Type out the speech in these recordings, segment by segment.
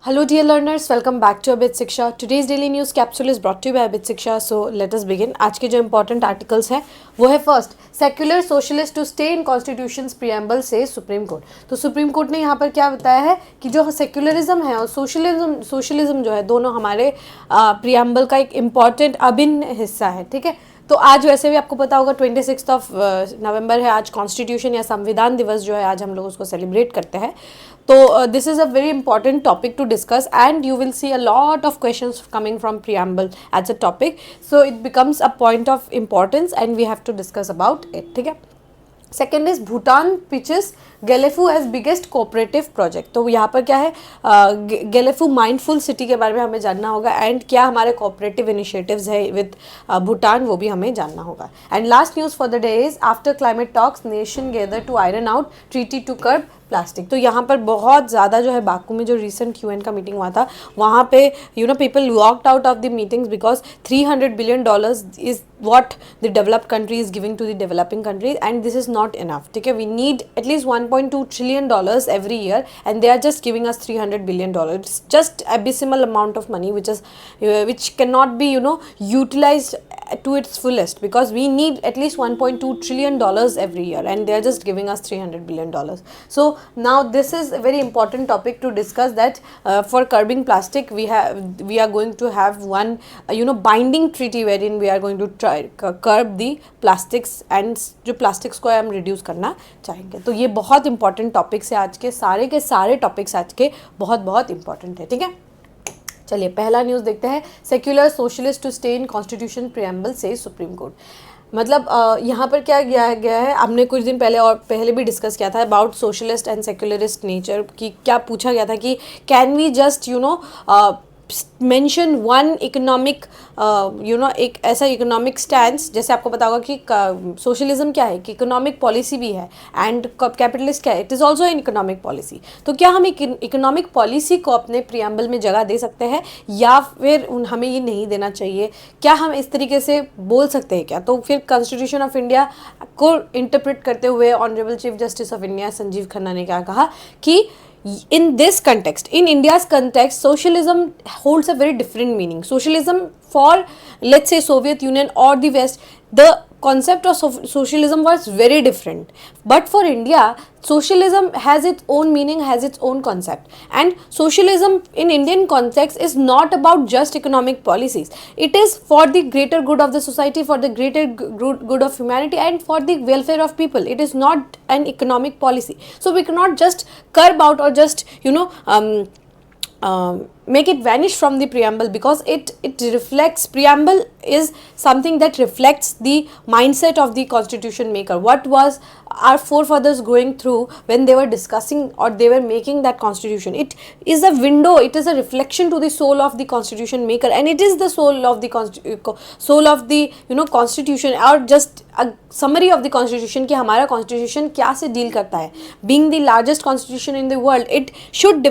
Hello dear learners, welcome back to Abid Shiksha. Today's daily news capsule is brought to you by Abid Shiksha. So let us begin. आज के जो important articles हैं वो है first, secular socialist to stay in constitution's preamble से supreme court. तो supreme court ने यहाँ पर क्या बताया है कि जो सेक्युलरिज्म है और सोशलिज्म जो है दोनों हमारे प्रियम्बल का एक इम्पॉर्टेंट अभिन्न हिस्सा है. ठीक है, तो आज वैसे भी आपको पता होगा 26 नवंबर है, आज कॉन्स्टिट्यूशन या संविधान दिवस जो है आज हम लोग उसको सेलिब्रेट करते हैं. तो this is a very important topic to discuss and you will see a lot of questions coming from preamble as a topic. So it becomes a point of importance and we have to discuss about it. ठीक है, second is Bhutan pitches Gelephu as biggest cooperative project. तो यहाँ पर क्या है, Gelephu mindful city के बारे में हमें जानना होगा एंड क्या हमारे कोऑपरेटिव इनिशिएटिव्स है विद भूटान वो भी हमें जानना होगा. And last news for the day is after climate talks nation gather to iron out treaty to curb plastic. तो यहाँ पर बहुत ज़्यादा जो है बाकू में जो रिसेंट UN का मीटिंग हुआ था वहाँ पे people walked out of the meetings because $300 billion is what the developed country is giving to the developing countries and this is not enough. ठीक है, we need at least $1.2 trillion every year and they are just giving us $300 billion. It's just abysmal amount of money which cannot be utilized to its fullest because we need at least $1.2 trillion every year and they are just giving us $300 billion. So now this is a very important topic to discuss that for curbing plastic we are going to have one binding treaty wherein we are going to curb the plastics and जो plastics को हम reduce करना चाहेंगे. तो ये बहुत important topics है, आज के सारे टॉपिक्स आज के बहुत बहुत इंपॉर्टेंट है. ठीक है, चलिए पहला न्यूज़ देखते हैं. Secular socialist to stay in constitution preamble से सुप्रीम कोर्ट. मतलब यहाँ पर क्या किया गया है, हमने कुछ दिन पहले भी डिस्कस किया था about socialist and secularist nature की. क्या पूछा गया था कि can we just mention one economic एक ऐसा इकोनॉमिक स्टैंस. जैसे आपको पता होगा कि सोशलिज्म क्या है कि इकोनॉमिक पॉलिसी भी है एंड कैपिटलिस्ट क्या है, it is also an economic policy. तो क्या हम एक इकोनॉमिक पॉलिसी को अपने प्रियम्बल में जगह दे सकते हैं या फिर हमें ये नहीं देना चाहिए? क्या हम इस तरीके से बोल सकते हैं क्या? तो फिर कॉन्स्टिट्यूशन ऑफ इंडिया को इंटरप्रेट करते हुए honourable chief justice of India Sanjeev Khanna ने क्या कहा कि in this context, in India's context, socialism holds a very different meaning. Socialism for, let's say, Soviet Union or the West, the concept of socialism was very different. But for India, socialism has its own meaning, has its own concept. And socialism in Indian context is not about just economic policies. It is for the greater good of the society, for the greater good of humanity and for the welfare of people. It is not an economic policy. So we cannot just curb out or just, make it vanish from the preamble because it reflects, preamble is something that reflects the mindset of the constitution maker. What was our forefathers going through when they were discussing or they were making that constitution? It is a window, it is a reflection to the soul of the constitution maker and it is the soul of the constitution or just a summary of the constitution कि हमारा constitution क्या से deal करता है. Being the largest constitution in the world, it should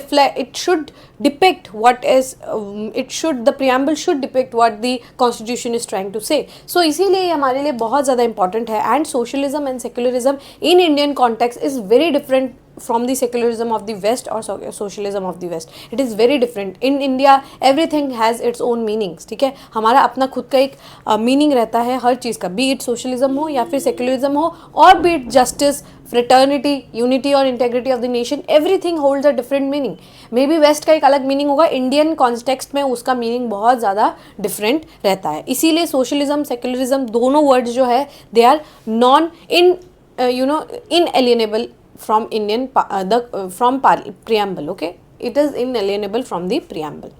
depict what is the preamble should depict what the constitution is trying to say. So इसीलिए हमारे लिए बहुत ज़्यादा important है. And socialism and secularism in Indian context is very different from the secularism of the West or socialism of the West. It is very different. In India everything has its own meanings. ठीक है, हमारा अपना खुद का एक meaning रहता है हर चीज़ का, बी इट सोशलिज्म हो या फिर सेक्युलरिज्म हो और be it justice, fraternity, unity और integrity of the nation. Everything holds a different meaning. Maybe West का एक अलग मीनिंग होगा, इंडियन कॉन्टेक्स्ट में उसका मीनिंग बहुत ज़्यादा डिफरेंट रहता है. इसीलिए सोशलिज्म सेक्युलरिज्म दोनों वर्ड्स जो है they are non inalienable from from preamble. Okay, it is inalienable from the preamble.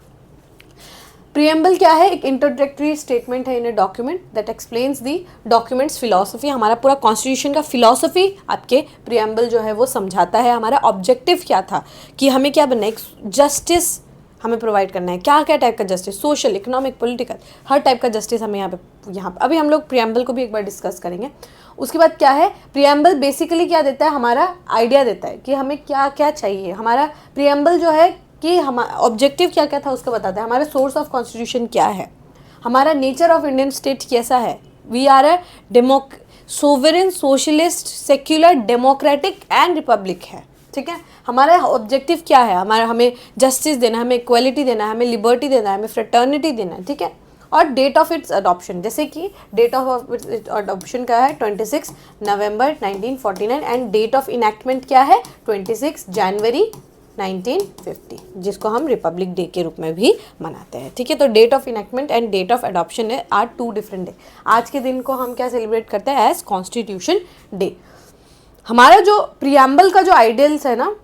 Preamble क्या है? एक इंट्रोडक्टरी स्टेटमेंट है in a document that explains the document's philosophy. हमारा पूरा कॉन्स्टिट्यूशन का फिलॉसफी आपके प्रियम्बल जो है वो समझाता है. हमारा ऑब्जेक्टिव क्या था कि हमें क्या बनना है, जस्टिस हमें प्रोवाइड करना है. क्या क्या टाइप का जस्टिस, सोशल, इकोनॉमिक, पॉलिटिकल, हर टाइप का जस्टिस हमें यहाँ पे अभी हम लोग प्रियम्बल को भी एक बार डिस्कस करेंगे. उसके बाद क्या है, प्रियम्बल बेसिकली क्या देता है, हमारा आइडिया देता है कि हमें क्या क्या चाहिए. हमारा प्रियम्बल जो है कि हमारा ऑब्जेक्टिव क्या क्या था उसका बताता है. हमारा सोर्स ऑफ कॉन्स्टिट्यूशन क्या है, हमारा नेचर ऑफ इंडियन स्टेट कैसा है. We are a sovereign, socialist, secular, democratic and republic है. ठीक है। हमारा ऑब्जेक्टिव क्या है, हमारा हमें जस्टिस देना है, हमें इक्वलिटी देना है, हमें लिबर्टी देना है, हमें फ्रेटर्निटी देना है, ठीक है। और डेट ऑफ इट्स अडॉप्शन, जैसे कि डेट ऑफ इट्स अडॉप्शन क्या है 26 नवंबर 1949 एंड डेट ऑफ इनैक्टमेंट क्या है 26 जनवरी 1950, जिसको हम रिपब्लिक डे के रूप में भी मनाते हैं, ठीक है। तो date of enactment and date of adoption है आर 2 डिफरेंट डे। आज के दिन को हम क्या सेलिब्रेट करते हैं एज कॉन्स्टिट्यूशन डे। हमारा जो प्रियम्बल का जो आइडियल्स है ना,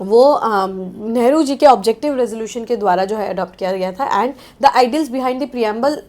वो नेहरू जी के ऑब्जेक्टिव रेजोल्यूशन के द्वारा जो है अडॉप्ट किया गया था and the ideals behind the preamble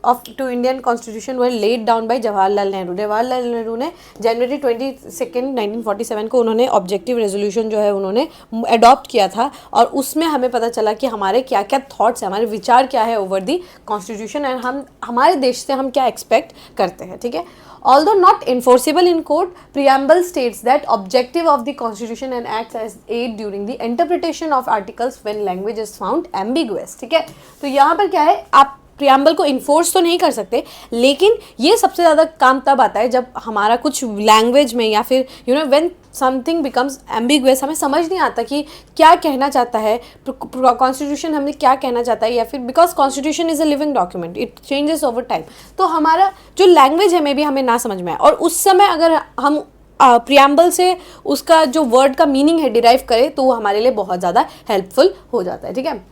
of to Indian constitution were laid down by Jawaharlal Nehru. Jawaharlal Nehru ने जनवरी 22 1947 को उन्होंने ऑब्जेक्टिव रेजोल्यूशन जो है उन्होंने अडॉप्ट किया था और उसमें हमें पता चला कि हमारे क्या क्या थॉट्स हैं, हमारे विचार क्या है ओवर दी कॉन्स्टिट्यूशन एंड हम हमारे देश से हम क्या एक्सपेक्ट करते हैं, ठीक है। Although not enforceable in court, preamble states that objective of the constitution and acts as aid during the interpretation of articles when language is found ambiguous, ठीक है। तो यहाँ पर क्या है, आप प्रियम्बल को इन्फोर्स तो नहीं कर सकते, लेकिन ये सबसे ज़्यादा काम तब आता है जब हमारा कुछ लैंग्वेज में या फिर व्हेन समथिंग बिकम्स एम्बिगुअस, हमें समझ नहीं आता कि क्या कहना चाहता है कॉन्स्टिट्यूशन, हमें क्या कहना चाहता है, या फिर because constitution is a living document, it changes over time. तो हमारा जो लैंग्वेज है मे भी हमें ना समझ में आए और उस समय अगर हम प्रियम्बल से उसका जो वर्ड का मीनिंग है डिराइव करें तो वो हमारे लिए बहुत ज़्यादा हेल्पफुल हो जाता है, ठीक है।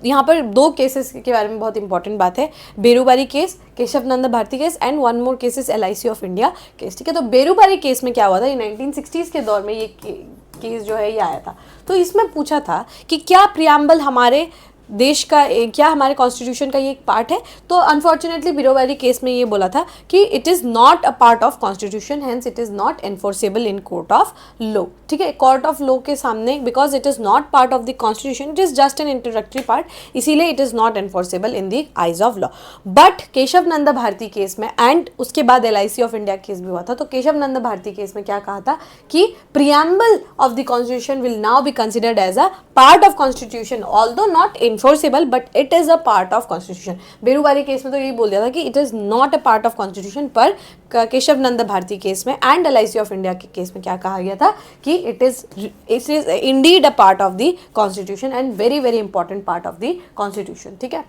यहाँ पर 2 केसेस के बारे में बहुत इंपॉर्टेंट बात है, Berubari case, Kesavananda Bharati case and 1 more cases LIC of India case, ठीक है। तो बेरूबारी केस में क्या हुआ था, ये 1960s के दौर में ये केस जो है ये आया था। तो इसमें पूछा था कि क्या प्रियम्बल हमारे देश का क्या हमारे कॉन्स्टिट्यूशन का ये एक पार्ट है। तो अनफॉर्चुनेटली बेरूबारी केस में ये बोला था कि it is not a part of constitution, hence it is not enforceable in court of law, ठीक है। कोर्ट ऑफ लॉ के सामने because it is not part of the constitution, it is just an introductory part, इसीलिए it is not enforceable in the eyes of law. But Kesavananda Bharati case में एंड उसके बाद LIC of India case भी हुआ था। तो केशव नंद भारती केस में क्या कहा था कि preamble of the constitution will now be considered as a part of constitution although not enforceable but it is a part of constitution। Berubari case में तो यही बोल दिया था कि it is not a part of constitution, पर केशव नंद Bharati case में and LIC of India के केस में क्या कहा गया था कि it is indeed a part of the constitution and very very important part of the constitution, ठीक है।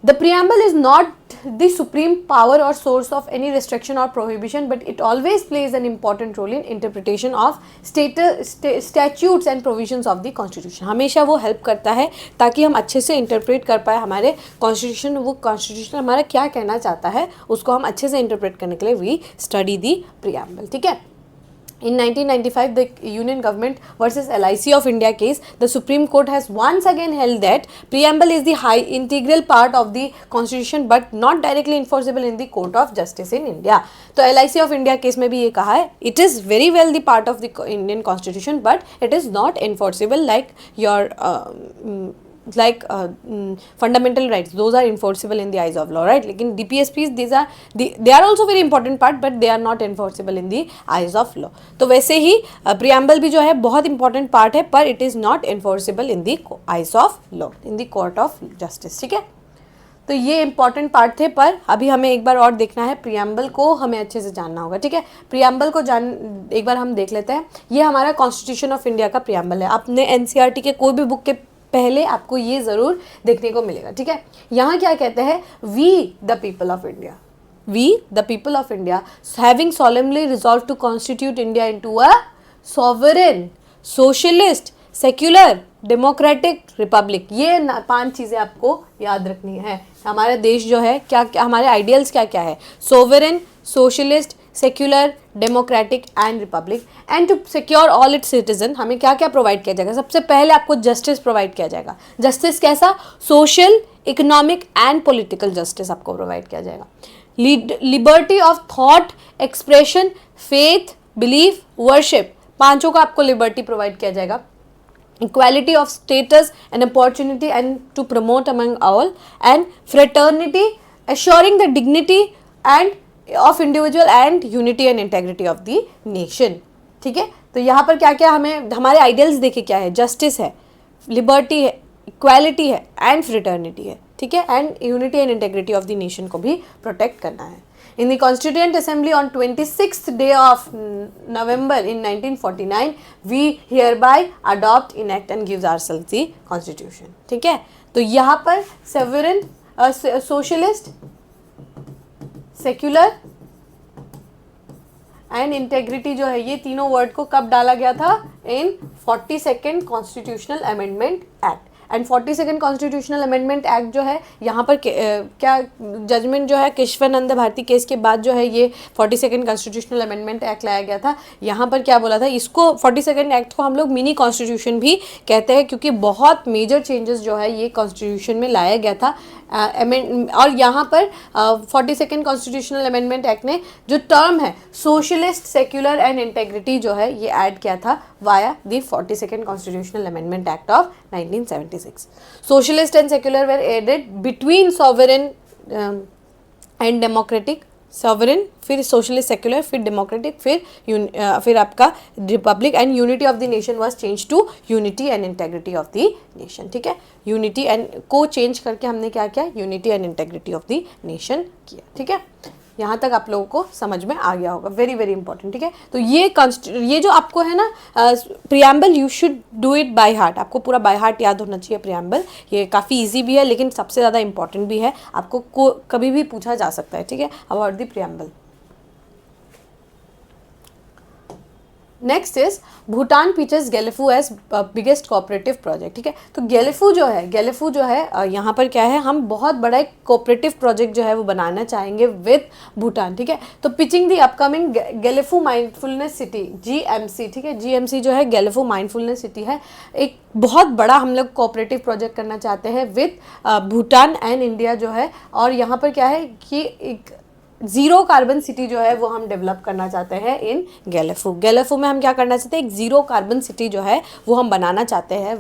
The preamble is not the supreme power or source of any restriction or prohibition, but it always plays an important role in interpretation of statutes and provisions of the constitution। हमेशा वो help करता है ताकि हम अच्छे से interpret कर पाए हमारे कॉन्स्टिट्यूशन, वो कॉन्स्टिट्यूशन हमारा क्या कहना चाहता है उसको हम अच्छे से इंटरप्रेट करने के लिए वी स्टडी दी प्रियम्बल, ठीक है। In 1995, the Union Government versus LIC of India case, the Supreme Court has once again held that preamble is the high integral part of the Constitution, but not directly enforceable in the Court of Justice in India। तो LIC of India case में भी ये कहा है, it is very well the part of the Indian Constitution, but it is not enforceable like your fundamental rights, those are enforceable in the eyes of law, right? लेकिन DPSPs they are also very important part, but they are not enforceable in the eyes of law। तो वैसे ही preamble भी जो है बहुत important part है, पर it is not enforceable in the eyes of law, in the court of justice, ठीक है। तो ये इंपॉर्टेंट पार्ट थे, पर अभी हमें एक बार और देखना है, प्रियम्बल को हमें अच्छे से जानना होगा, ठीक है। प्रियम्बल को एक बार हम देख लेते हैं। ये हमारा कॉन्स्टिट्यूशन ऑफ इंडिया का प्रियम्बल है। आपने NCERT के कोई भी बुक के पहले आपको ये ज़रूर देखने को मिलेगा, ठीक है। यहाँ क्या कहते हैं, we the people of India, we the people of India having solemnly resolved to constitute India into a sovereign, socialist, secular, democratic republic। ये 5 चीज़ें आपको याद रखनी है। हमारा देश जो है क्या क्या, हमारे आइडियल्स क्या क्या है, sovereign, socialist, secular, democratic and republic. And to secure all its citizen हमें क्या क्या प्रोवाइड किया जाएगा, सबसे पहले आपको जस्टिस प्रोवाइड किया जाएगा। जस्टिस कैसा, social, economic and political justice आपको प्रोवाइड किया जाएगा। Liberty of thought, expression, faith, belief, worship, 5 का आपको लिबर्टी प्रोवाइड किया जाएगा। Equality of status and opportunity and to promote among all, and fraternity, assuring the dignity and of individual and unity and integrity of the nation, ठीक है। तो यहाँ पर क्या क्या हमें हमारे आइडियल्स देखे क्या है, जस्टिस है, लिबर्टी है, इक्वालिटी है एंड फ्रेटर्निटी है, ठीक है, and unity and integrity of the nation को भी प्रोटेक्ट करना है। In the Constituent Assembly on 26th day of November in 1949, we hereby adopt, enact and gives ourselves the Constitution. ठीक है, तो यहाँ पर sovereign, socialist, secular and integrity जो है, ये तीनों वर्ड को कब डाला गया था? इन 42nd constitutional amendment act. And 42nd constitutional amendment act जो है, यहाँ पर क्या जजमेंट जो है केशवानंद भारती केस के बाद जो है ये 42nd कॉन्स्टिट्यूशनल अमेंडमेंट एक्ट लाया गया था। यहाँ पर क्या बोला था, इसको 42nd एक्ट को हम लोग मिनी कॉन्स्टिट्यूशन भी कहते हैं, क्योंकि बहुत मेजर चेंजेस जो है ये कॉन्स्टिट्यूशन में लाया गया था। और यहाँ पर 42nd कॉन्स्टिट्यूशनल अमेंडमेंट एक्ट ने जो टर्म है सोशलिस्ट, सेक्युलर एंड इंटेग्रिटी जो है ये ऐड किया था via the 42nd constitutional amendment act of 1976। Socialist and secular were added between sovereign and democratic, sovereign फिर सोशलिस्ट सेक्युलर फिर डेमोक्रेटिक फिर आपका republic, and unity of the nation was change to unity and integrity of the nation. ठीक है, unity and को change करके हमने क्या किया, unity and integrity of the nation किया। ठीक है, यहाँ तक आप लोगों को समझ में आ गया होगा, वेरी वेरी इंपॉर्टेंट। ठीक है, तो ये जो आपको है ना preamble, you should do it by heart, आपको पूरा बाय हार्ट याद होना चाहिए प्रियम्बल। ये काफ़ी इजी भी है लेकिन सबसे ज़्यादा इंपॉर्टेंट भी है, आपको कभी भी पूछा जा सकता है। ठीक है, about the preamble. Next is Bhutan pitches Gelephu as biggest cooperative project. ठीक है, तो गेलेफू जो है यहाँ पर क्या है, हम बहुत बड़ा एक कोऑपरेटिव प्रोजेक्ट जो है वो बनाना चाहेंगे विद भूटान। ठीक है, तो pitching the upcoming Gelephu mindfulness city GMC। ठीक है, GMC जो है गेलेफू माइंडफुलनेस सिटी है, एक बहुत बड़ा हम लोग कोऑपरेटिव प्रोजेक्ट करना चाहते हैं विद भूटान एंड इंडिया जो है। और यहाँ पर क्या है कि एक जीरो कार्बन सिटी जो है वो हम डेवलप करना चाहते हैं इन गेलेफू में हम क्या करना चाहते हैं, एक जीरो कार्बन सिटी जो है वो हम बनाना चाहते हैं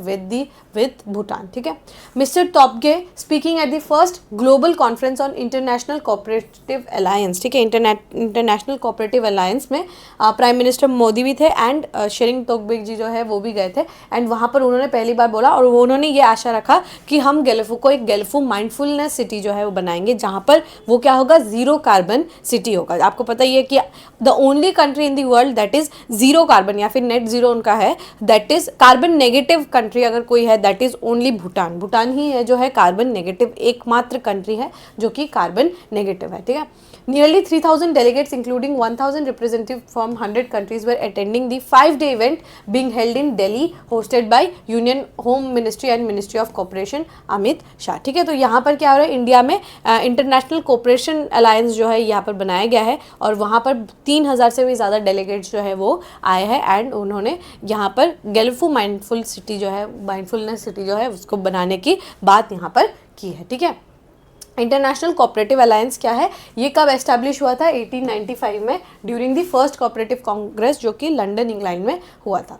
विद भूटान। ठीक है, mister Tobgay speaking at the first global conference on international cooperative alliance. ठीक है, इंटरनेशनल कोऑपरेटिव अलायंस में प्राइम मिनिस्टर मोदी भी थे एंड शेरिंग तोब्गे जी जो है वो भी गए थे। एंड वहाँ पर उन्होंने पहली बार बोला और उन्होंने ये आशा रखा कि हम गेलेफू को एक गेलेफू माइंडफुलनेस सिटी जो है वो बनाएंगे, जहाँ पर वो क्या होगा, जीरो कार्बन सिटी होगा। आपको पता ही है कि the only country in the world that is zero carbon या फिर नेट जीरो उनका है, that is carbon negative country अगर कोई है दैट इज ओनली भूटान ही है जो है कार्बन नेगेटिव, एकमात्र कंट्री है जो कि कार्बन नेगेटिव है। ठीक है, nearly 3,000 delegates including 1,000 representatives from 100 countries were attending the 5-day event being held in Delhi hosted by Union Home Ministry and Ministry of Cooperation Amit Shah. ठीक है, तो यहाँ पर क्या हो रहा है, इंडिया में इंटरनेशनल कोऑपरेशन अलायंस जो है यहाँ पर बनाया गया है और वहाँ पर 3,000 से भी ज़्यादा डेलीगेट्स जो है वो आए हैं एंड उन्होंने यहाँ पर गेलेफू माइंडफुल सिटी जो है, माइंडफुलनेस सिटी जो है उसको बनाने की बात यहाँ पर की है। ठीक है, इंटरनेशनल कोऑपरेटिव अलायंस क्या है, ये कब एस्टैब्लिश हुआ था, 1895 में during the first cooperative Congress जो कि लंदन इंग्लैंड में हुआ था।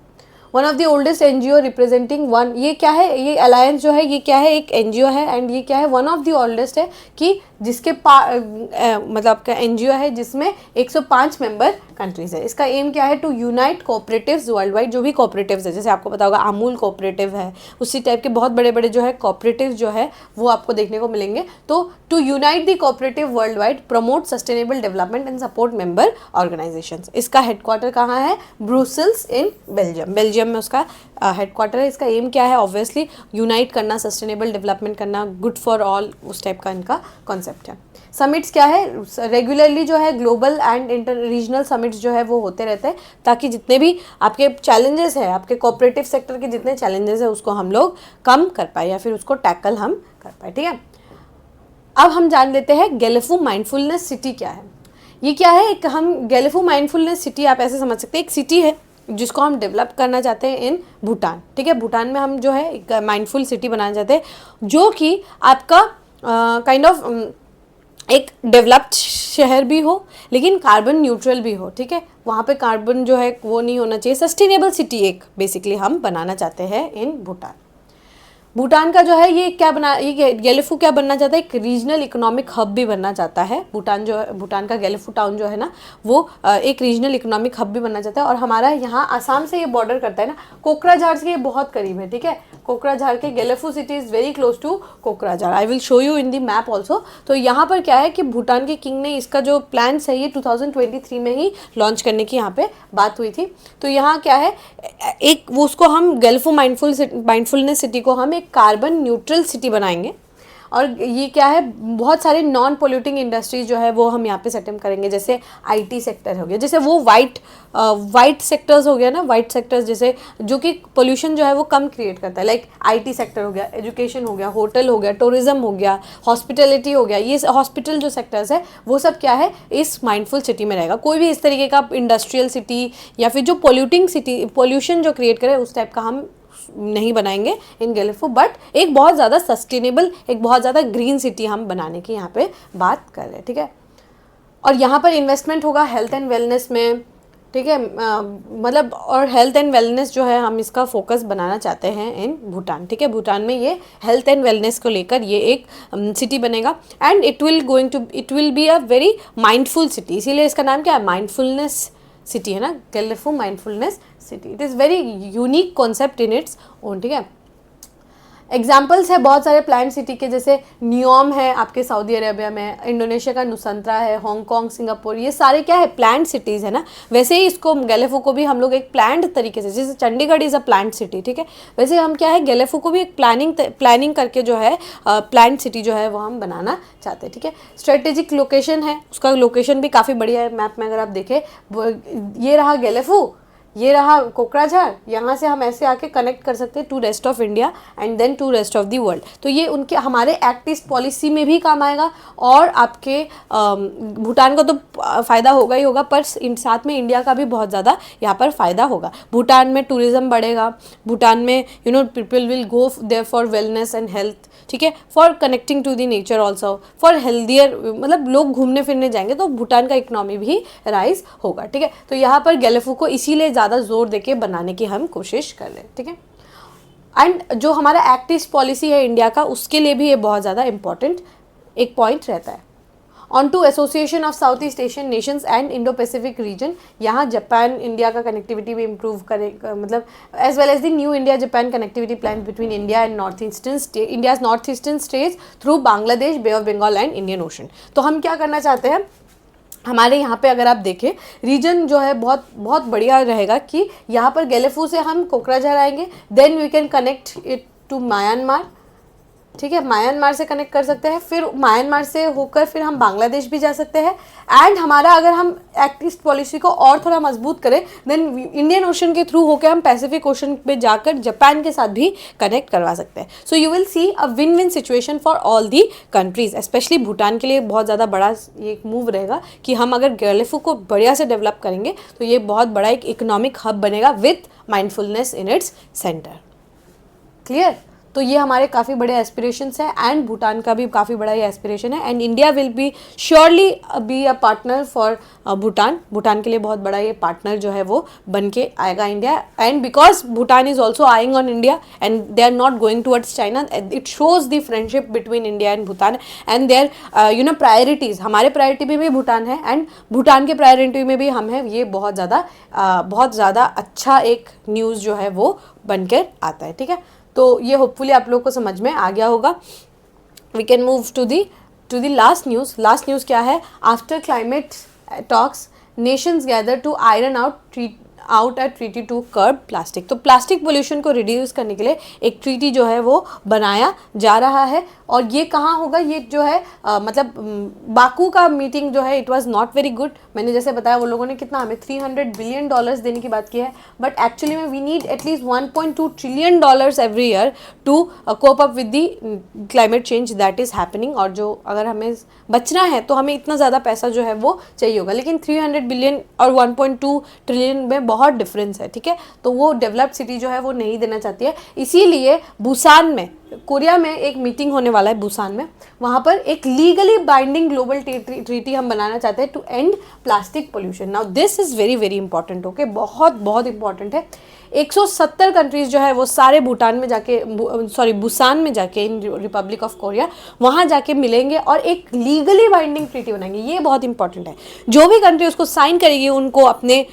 One of the oldest NGO representing one, ये क्या है, ये अलायंस जो है ये क्या है, एक NGO है एंड ये क्या है, वन ऑफ द ओल्डेस्ट है कि जिसके मतलब आपका NGO है जिसमें 105 मेंबर कंट्रीज है। इसका एम क्या है, to unite cooperatives world wide, जो भी कोऑपरेटिव्स है, जैसे आपको पता होगा अमूल कोऑपरेटिव है, उसी टाइप के बहुत बड़े बड़े जो है कोऑपरेटिव जो है वो आपको देखने को मिलेंगे। तो to unite the cooperative world wide, promote sustainable development and support member organisations. इसका हेडक्वार्टर कहाँ है, ब्रुसेल्स इन बेल्जियम में उसका हेडक्वार्टर है। इसका एम क्या है, ऑब्वियसली यूनाइट करना, सस्टेनेबल डेवलपमेंट करना, गुड फॉर ऑल, उस टाइप का इनका कॉन्सेप्ट है। समिट्स क्या है, रेगुलरली जो है global and inter regional summits जो है वो होते रहते हैं ताकि जितने भी आपके चैलेंजेस है, आपके कोऑपरेटिव सेक्टर के जितने चैलेंजेस है उसको हम लोग कम कर पाए या फिर उसको टैकल हम कर पाए। ठीक है, अब हम जान लेते हैं गेलेफू माइंडफुलनेस सिटी क्या है। ये क्या है, एक हम गेलेफू माइंडफुलनेस सिटी आप ऐसे समझ सकते हैं, एक सिटी है जिसको हम डेवलप करना चाहते हैं इन भूटान। ठीक है, भूटान में हम जो है एक माइंडफुल सिटी बनाना चाहते हैं जो कि आपका काइंड ऑफ एक डेवलप्ड शहर भी हो लेकिन कार्बन न्यूट्रल भी हो। ठीक है, वहाँ पे कार्बन जो है वो नहीं होना चाहिए, सस्टेनेबल सिटी एक बेसिकली हम बनाना चाहते हैं इन भूटान। भूटान का जो है ये क्या बना, ये गेलेफू क्या बनना चाहता है, एक रीजनल इकोनॉमिक हब भी बनना चाहता है। भूटान जो है, भूटान का गेलेफू टाउन जो है ना, वो एक रीजनल इकोनॉमिक हब भी बनना चाहता है। और हमारा यहाँ आसाम से ये बॉर्डर करता है ना, कोकराझार से ये बहुत करीब है, ठीक है। कोकराझार के Gelephu city is very close to Kokrajhar. I will show you in the map also. तो यहाँ पर क्या है कि भूटान के किंग ने इसका जो प्लान्स है ये 2023 में ही लॉन्च करने की यहाँ पे बात हुई थी। तो यहाँ क्या है, एक वो उसको हम गेलेफू माइंडफुलनेस सिटी को हम एक कार्बन न्यूट्रल सिटी बनाएंगे। और ये क्या है, बहुत सारे नॉन पोल्यूटिंग इंडस्ट्रीज जो है वो हम यहाँ पे सेटअप करेंगे। जैसे आईटी सेक्टर हो गया, जैसे वो वाइट सेक्टर्स हो गया ना, वाइट सेक्टर्स जैसे जो कि पोल्यूशन जो है वो कम क्रिएट करता है। लाइक आईटी सेक्टर हो गया, एजुकेशन हो गया, होटल हो गया, टूरिज्म हो गया, हॉस्पिटलिटी हो गया। ये हॉस्पिटल जो सेक्टर्स है वो सब क्या है इस माइंडफुल सिटी में रहेगा। कोई भी इस तरीके का इंडस्ट्रियल सिटी या फिर जो पोल्यूटिंग सिटी, पोल्यूशन जो क्रिएट करे उस टाइप का हम नहीं बनाएंगे इन गेलेफू, बट एक बहुत ज़्यादा सस्टेनेबल, एक बहुत ज़्यादा ग्रीन सिटी हम बनाने की यहाँ पे बात कर रहे हैं, ठीक है। और यहाँ पर इन्वेस्टमेंट होगा हेल्थ एंड वेलनेस में, ठीक है। मतलब और हेल्थ एंड वेलनेस जो है हम इसका फोकस बनाना चाहते हैं इन भूटान, ठीक है। भूटान में ये हेल्थ एंड वेलनेस को लेकर ये एक सिटी बनेगा and it will be a very mindful city. इसीलिए इसका नाम क्या है, माइंडफुलनेस सिटी है ना, Gelephu mindfulness city. It is very unique concept in its own, ठीक है। एग्जाम्पल्स है बहुत सारे प्लान सिटी के, जैसे न्योम है आपके सऊदी अरेबिया में, इंडोनेशिया का नुसंतरा है, हांगकांग, सिंगापुर, ये सारे क्या है प्लान्ड सिटीज़ है ना। वैसे ही इसको गेलेफू को भी हम लोग एक प्लान्ड तरीके से, जैसे Chandigarh is a planned city, ठीक है, वैसे हम क्या है गेलेफू को भी एक प्लानिंग करके जो है प्लान्ड सिटी जो है वो हम बनाना चाहते हैं, ठीक है। स्ट्रेटेजिक लोकेशन है, उसका लोकेशन भी काफ़ी बढ़िया है। मैप में अगर आप देखें, ये रहा गेलेफू, ये रहा कोकराझार, यहाँ से हम ऐसे आके कनेक्ट कर सकते हैं to rest of India and then to rest of the world. तो ये उनके हमारे एक्ट ईस्ट पॉलिसी में भी काम आएगा और आपके भूटान को तो फ़ायदा होगा ही होगा, पर साथ में इंडिया का भी बहुत ज़्यादा यहाँ पर फ़ायदा होगा। भूटान में टूरिज़्म बढ़ेगा, भूटान में people will go there for wellness and health, ठीक है, for connecting to the nature also, for healthier, मतलब लोग घूमने फिरने जाएंगे तो भूटान का इकोनॉमी भी राइज होगा, ठीक है। तो यहाँ पर गेलेफू को इसीलिए ज़्यादा जोर देके बनाने की हम कोशिश कर रहे हैं, ठीक है। एंड जो हमारा एक्ट ईस्ट पॉलिसी है इंडिया का, उसके लिए भी ये बहुत ज़्यादा इंपॉर्टेंट एक पॉइंट रहता है। On to Association of South East Asian Nations and Indo Pacific region, यहाँ जापान इंडिया का कनेक्टिविटी भी इम्प्रूव करेगा, मतलब as well as the new India Japan connectivity plan between India and India's north eastern states through Bangladesh, Bay of Bengal and Indian Ocean. तो हम क्या करना चाहते हैं, हमारे यहाँ पे अगर आप देखें रीजन जो है बहुत बहुत बढ़िया रहेगा कि यहाँ पर गेलेफू से हम कोकराझार आएंगे, then we can connect it to Myanmar, ठीक है, म्यांमार से कनेक्ट कर सकते हैं, फिर म्यांमार से होकर फिर हम बांग्लादेश भी जा सकते हैं। एंड हमारा अगर हम एक्ट ईस्ट पॉलिसी को और थोड़ा मजबूत करें देन इंडियन ओशन के थ्रू होकर हम पैसिफिक ओशन पे जाकर जापान के साथ भी कनेक्ट करवा सकते हैं। So you will see a win win situation for all the countries. Specially Bhutan के लिए बहुत ज़्यादा बड़ा ये एक मूव रहेगा कि हम अगर गेलेफू को बढ़िया से डेवलप करेंगे तो ये बहुत बड़ा एक इकोनॉमिक हब बनेगा with mindfulness in its centre. Clear? तो ये हमारे काफ़ी बड़े एस्पिरेशंस हैं एंड भूटान का भी काफ़ी बड़ा ये एस्पिरेशन है and India will be surely be a partner for Bhutan के लिए बहुत बड़ा ये पार्टनर जो है वो बन के आएगा India. And because Bhutan is also eyeing on India and they are not going towards China, it shows the friendship between India and Bhutan and their priorities. हमारे प्रायोरिटी में भी भूटान है एंड भूटान के प्रायोरिटी में भी हम हैं। ये बहुत ज़्यादा अच्छा एक न्यूज़ जो है वो बनकर आता है, ठीक है। तो ये होपफुली आप लोग को समझ में आ गया होगा। We can move to the last news. Last news क्या है, after climate talks nations gather to iron out a treaty to curb plastic. तो प्लास्टिक पोल्यूशन को रिड्यूस करने के लिए एक ट्रीटी जो है वो बनाया जा रहा है और ये कहाँ होगा, ये जो है मतलब बाकू का मीटिंग जो है it was not very good. मैंने जैसे बताया वो लोगों ने कितना हमें $300 बिलियन देने की बात की है, बट एक्चुअली में we need at least $1.2 trillion every year to cope up with the climate change that is happening. और जो अगर हमें बचना है तो हमें इतना ज़्यादा पैसा जो है वो चाहिए होगा, लेकिन 300 बिलियन और 1.2 ट्रिलियन में बहुत डिफरेंस है, ठीक है। तो वो डेवलप्ड सिटी जो है वो नहीं देना चाहती है, इसीलिए बुसान में, कोरिया में एक मीटिंग होने वाला है बुसान में, वहाँ पर एक लीगली बाइंडिंग ग्लोबल ट्रीटी हम बनाना चाहते हैं to end plastic pollution. Now this is very very important, okay, बहुत बहुत इंपॉर्टेंट है। 170 कंट्रीज जो है वो सारे भूटान में जाके बुसान में जाके, इन रिपब्लिक ऑफ कोरिया, वहाँ जाके मिलेंगे और एक लीगली बाइंडिंग ट्रीटी बनाएंगे। ये बहुत इंपॉर्टेंट है। जो भी कंट्री उसको साइन करेगी उनको अपने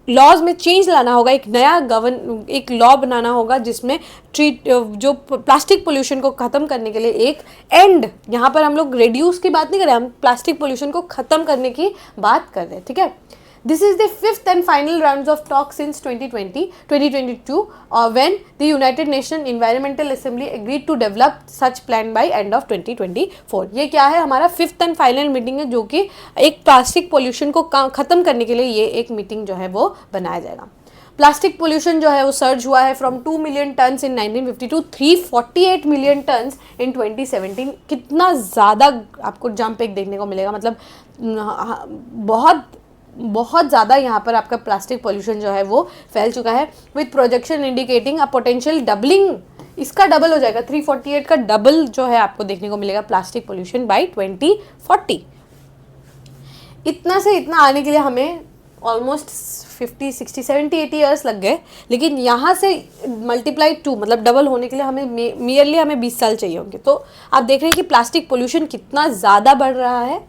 लॉज में चेंज लाना होगा, एक लॉ बनाना होगा जिसमें जो प्लास्टिक पोल्यूशन को ख़त्म करने के लिए एक एंड, यहाँ पर हम लोग रिड्यूस की बात नहीं कर रहे, हम प्लास्टिक पोल्यूशन को ख़त्म करने की बात कर रहे हैं, ठीक है। This is the fifth and final rounds of talks since 2022, when the United Nations Environmental Assembly agreed to develop such plan by end of 2024. ये क्या है, हमारा फिफ्थ एंड फाइनल मीटिंग है जो कि एक प्लास्टिक पोल्यूशन को ख़त्म करने के लिए ये एक मीटिंग जो है वो बनाया जाएगा। प्लास्टिक पोल्यूशन जो है वो सर्ज हुआ है from 2 million tons in 1950 to 348 million tons in 2017। कितना ज़्यादा आपको जंप एक देखने को मिलेगा, मतलब बहुत ज़्यादा यहाँ पर आपका प्लास्टिक पोल्यूशन जो है वो फैल चुका है, with projection indicating a potential doubling. इसका डबल हो जाएगा, 348 का डबल जो है आपको देखने को मिलेगा प्लास्टिक पोल्यूशन बाय 2040। इतना से इतना आने के लिए हमें ऑलमोस्ट 50, 60, 70, 80 ईयर्स लग गए, लेकिन यहाँ से मल्टीप्लाई 2 मतलब डबल होने के लिए हमें मियरली हमें 20 साल चाहिए होंगे। तो आप देख रहे हैं कि प्लास्टिक पोल्यूशन कितना ज़्यादा बढ़ रहा है।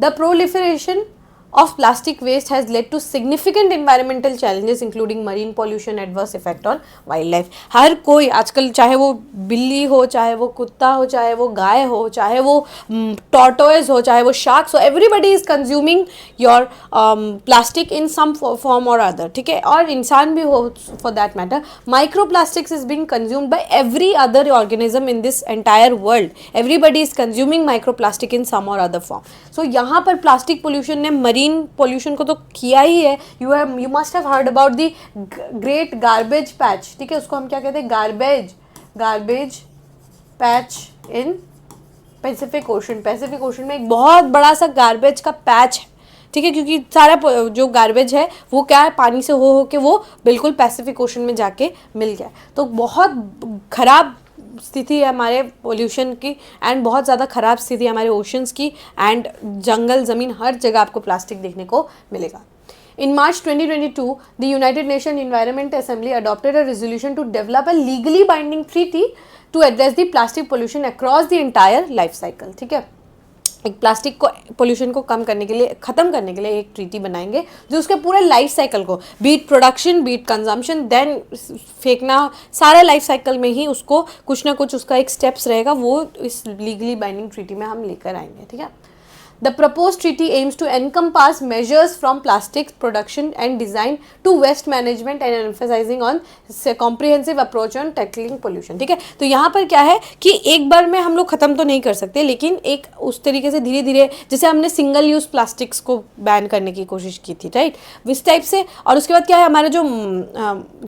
The proliferation of plastic waste has led to significant environmental challenges including marine pollution, adverse effect on wildlife। हर कोई आजकल, चाहे वो बिल्ली हो, चाहे वो कुत्ता हो, चाहे वो गाय हो, चाहे वो टॉर्टोइज हो, चाहे वो शार्क्स हो, everybody is consuming your plastic in some form और अदर, ठीक है। और इंसान भी हो for that matter, micro plastics is being consumed by every other organism in this entire world. Everybody is consuming micro plastic in some और other form. So यहाँ पर प्लास्टिक पोल्यूशन ने मरीन पोल्यूशन को तो किया ही है। You must have heard about the great garbage patch, ठीक है, उसको हम क्या कहते हैं, garbage patch in Pacific ocean. Pacific ocean में एक बहुत बड़ा सा गार्बेज का पैच है, ठीक है, क्योंकि सारा जो गार्बेज है वो क्या है, पानी से हो के वो बिल्कुल पैसिफिक ओशन में जाके मिल गया। तो बहुत खराब स्थिति है हमारे पोल्यूशन की, एंड बहुत ज़्यादा ख़राब स्थिति है हमारे ओशंस की, एंड जंगल ज़मीन हर जगह आपको प्लास्टिक देखने को मिलेगा। In March 2022, the United Nations Environment Assembly adopted a resolution to develop a legally binding treaty to address the plastic pollution across the entire life cycle, ठीक है। एक प्लास्टिक को पोल्यूशन को कम करने के लिए, ख़त्म करने के लिए एक ट्रीटी बनाएंगे जो उसके पूरे लाइफ साइकिल को, be it production, be it consumption, then फेंकना, सारे लाइफ साइकिल में ही उसको कुछ ना कुछ उसका एक स्टेप्स रहेगा, वो इस लीगली बाइंडिंग ट्रीटी में हम लेकर आएंगे, ठीक है। The proposed treaty aims to encompass measures from plastics production and design to waste management and emphasizing on comprehensive approach on tackling pollution, ठीक है। तो यहाँ पर क्या है कि एक बार में हम लोग ख़त्म तो नहीं कर सकते, लेकिन एक उस तरीके से धीरे धीरे, जैसे हमने सिंगल यूज़ प्लास्टिक्स को बैन करने की कोशिश की थी, राइट, इस टाइप से। और उसके बाद क्या है, हमारा जो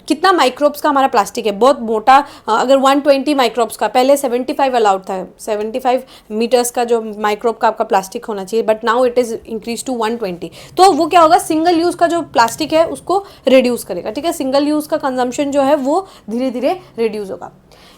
कितना माइक्रोब्स का हमारा प्लास्टिक है, बहुत मोटा, अगर 120 माइक्रोब्स का, पहले 75 अलाउड था, 75 मीटर्स का जो माइक्रोब का आपका प्लास्टिक होना चाहिए, but now it is increase to 120। तो वो क्या होगा, सिंगल यूज का जो प्लास्टिक है उसको रिड्यूस करेगा, ठीक है। सिंगल यूज का कंजम्पशन जो है वो धीरे धीरे रिड्यूस होगा।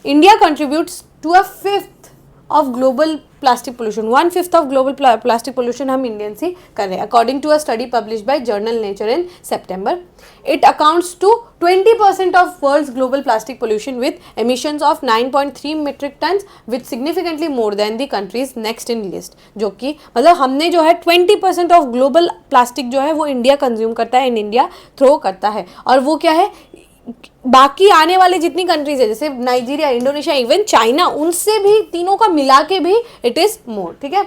India contributes to a fifth of global plastic pollution, 1/5 of global plastic pollution हम इंडियंस ही कर रहे हैं, according to a study publish by journal Nature in September. It accounts to 20% of world's global plastic pollution with emissions of 9.3 metric tons, with significantly more than the countries next in list. जो कि मतलब हमने जो है 20% of global plastic जो है वो India consume करता है, इन इंडिया थ्रो करता है। और वो क्या है, बाकी आने वाले जितनी कंट्रीज है, जैसे नाइजीरिया, इंडोनेशिया, इवन चाइना, उनसे भी तीनों का मिला के भी इट इज़ मोर, ठीक है।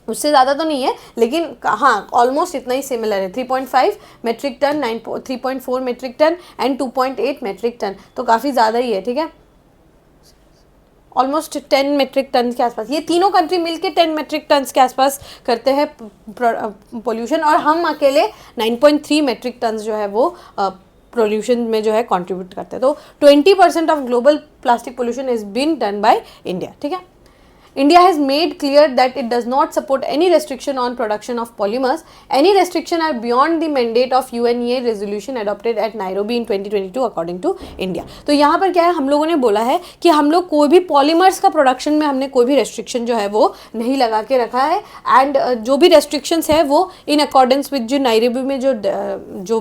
उससे ज़्यादा तो नहीं है, लेकिन हाँ ऑलमोस्ट इतना ही सिमिलर है। 3.5 metric ton, 3.4 metric ton and 2.8 metric ton, तो काफ़ी ज़्यादा ही है, ठीक है। ऑलमोस्ट 10 मेट्रिक टन के आसपास, ये तीनों कंट्री मिलके 10 मेट्रिक टन के आसपास करते हैं पोल्यूशन, और हम अकेले 9.3 मेट्रिक टन जो है वो पोल्यूशन में जो है कंट्रीब्यूट करते हैं। तो 20% of global plastic pollution is been done by India, ठीक है। India has made clear that it does not support any restriction on production of polymers. Any restriction are beyond the mandate of UNEA resolution adopted at Nairobi in 2022 according to India. तो यहाँ पर क्या है, हम लोगों ने बोला है कि हम लोग कोई भी पॉलीमर्स का प्रोडक्शन में हमने कोई भी रेस्ट्रिक्शन जो है वो नहीं लगा के रखा है, एंड जो भी रेस्ट्रिक्शंस है वो इन अकॉर्डेंस विद जो नाइरोबी में जो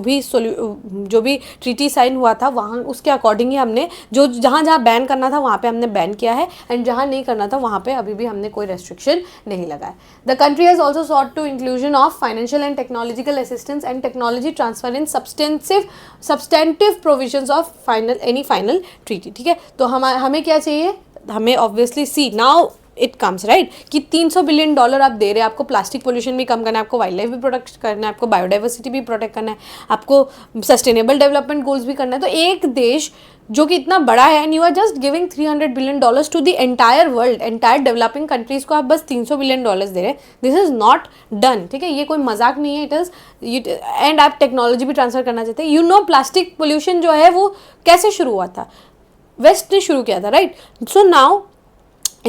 भी ट्रीटी साइन हुआ था वहाँ उसके अकॉर्डिंग ही हमने जो जहाँ जहाँ बैन करना था वहाँ पे हमने बैन किया है, एंड जहाँ नहीं करना था वहाँ पे अभी भी हमने कोई रेस्ट्रिक्शन नहीं लगाया. The country has also sought to inclusion of financial and technological assistance and technology transfer in substantive provisions of final treaty. ठीक है, तो हमें क्या चाहिए, हमें obviously see now it comes right कि $300 बिलियन आप दे रहे हैं, आपको प्लास्टिक पोल्यूशन भी कम करना है, आपको वाइल्ड लाइफ भी प्रोटेक्ट करना है, आपको बायोडाइवर्सिटी भी प्रोटेक्ट करना है, आपको सस्टेनेबल डेवलपमेंट गोल्स भी करना है. तो एक देश जो कि इतना बड़ा है and you are just giving $300 billion to the entire world, entire developing countries को आप बस $300 बिलियन दे रहे हैं. This is not done. ठीक है, ये कोई मजाक नहीं है. इट इज एंड आप टेक्नोलॉजी भी ट्रांसफर करना चाहते हैं. यू नो प्लास्टिक पोल्यूशन जो है वो कैसे शुरू हुआ था, वेस्ट ने शुरू किया था right. So now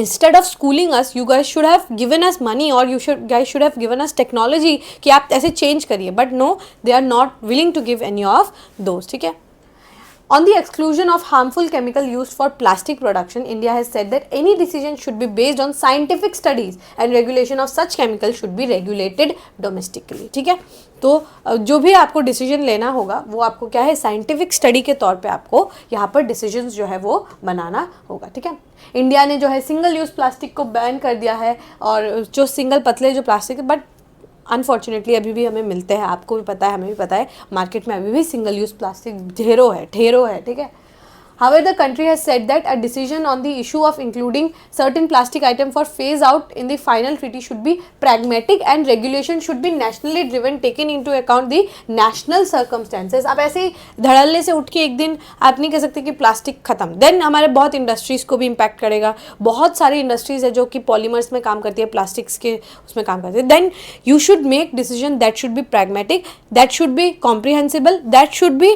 instead of schooling us, you guys should have given us money or guys should have given us technology कि आप ऐसे change करिए, but no, they are not willing to give any of those. ठीक है. On the exclusion of harmful chemical used for plastic production, India has said that any decision should be based on scientific studies and regulation of such chemicals should be regulated domestically. ठीक है, तो जो भी आपको decision लेना होगा वो आपको क्या है, साइंटिफिक स्टडी के तौर पे आपको यहाँ पर डिसीजंस जो है वो बनाना होगा. ठीक है, इंडिया ने जो है सिंगल यूज़ प्लास्टिक को बैन कर दिया है, और जो सिंगल पतले जो प्लास्टिक है, बट अनफॉर्चुनेटली अभी भी हमें मिलते हैं, आपको भी पता है, हमें भी पता है, मार्केट में अभी भी सिंगल यूज़ प्लास्टिक ढेरों है. ठीक है. However, the country has said that a decision on the issue of including certain plastic item for phase out in the final treaty should be pragmatic and regulation should be nationally driven, taking into account the national circumstances. अब ऐसे ही धड़ल्ले से उठ के एक दिन आप नहीं कह सकते कि प्लास्टिक खत्म, देन हमारे बहुत इंडस्ट्रीज़ को भी इम्पैक्ट करेगा. बहुत सारी इंडस्ट्रीज़ है जो कि पॉलीमर्स में काम करती है, प्लास्टिक्स के उसमें काम करती है. Then you should make decision that should be pragmatic, that should be comprehensible, that should be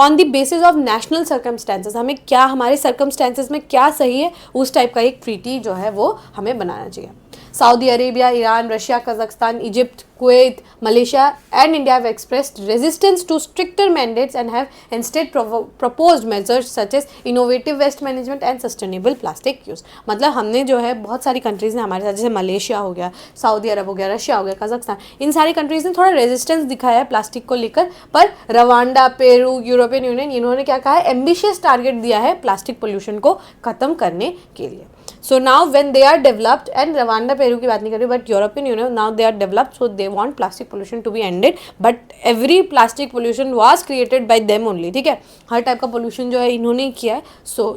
on the basis of national circumstances. हमें क्या, हमारे circumstances में क्या सही है, उस टाइप का एक ट्रीटी जो है वो हमें बनाना चाहिए. Saudi Arabia, Iran, Russia, Kazakhstan, Egypt, Kuwait, Malaysia and India have expressed resistance to stricter mandates and have instead proposed measures such as innovative waste management and sustainable plastic use. मतलब हमने जो है बहुत सारी कंट्रीज़ ने हमारे साथ, जैसे मलेशिया हो गया, सऊदी अरब हो गया, रशिया हो गया, कजाकिस्तान, इन सारी कंट्रीज़ ने थोड़ा रेजिस्टेंस दिखाया है प्लास्टिक को लेकर. पर रवांडा, पेरू, यूरोपियन यूनियन, इन्होंने क्या कहा है, एम्बिशियस टारगेट दिया है प्लास्टिक पोल्यूशन को ख़त्म करने के लिए. So now when they are developed, and Rwanda, Peru की बात नहीं कर रही, but European Union now they are developed, so they want plastic pollution to be ended, but every plastic pollution was created by them only. ठीक है, हर type का pollution जो है इन्होंने किया है. So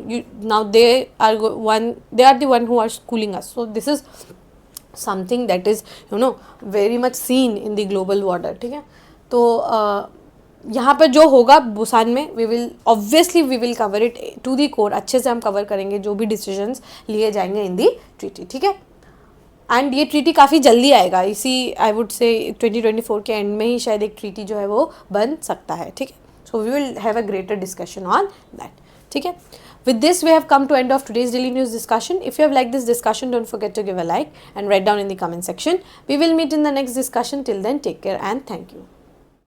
now they are the one who are schooling us. So this is something that is very much seen in the global water. ठीक है, तो यहाँ पर जो होगा बुसान में, we will cover it to the core. अच्छे से हम कवर करेंगे जो भी डिसीजंस लिए जाएंगे इन दी ट्रीटी. ठीक है, एंड ये ट्रीटी काफ़ी जल्दी आएगा, इसी आई वुड से 2024 के एंड में ही शायद एक ट्रीटी जो है वो बन सकता है. ठीक है, so we will have a greater discussion on that. ठीक है, with this we have come to end of today's daily news discussion. If you have liked this discussion, don't forget to give a like and write down in the comment section. We will meet in the next discussion. Till then, take care and thank you.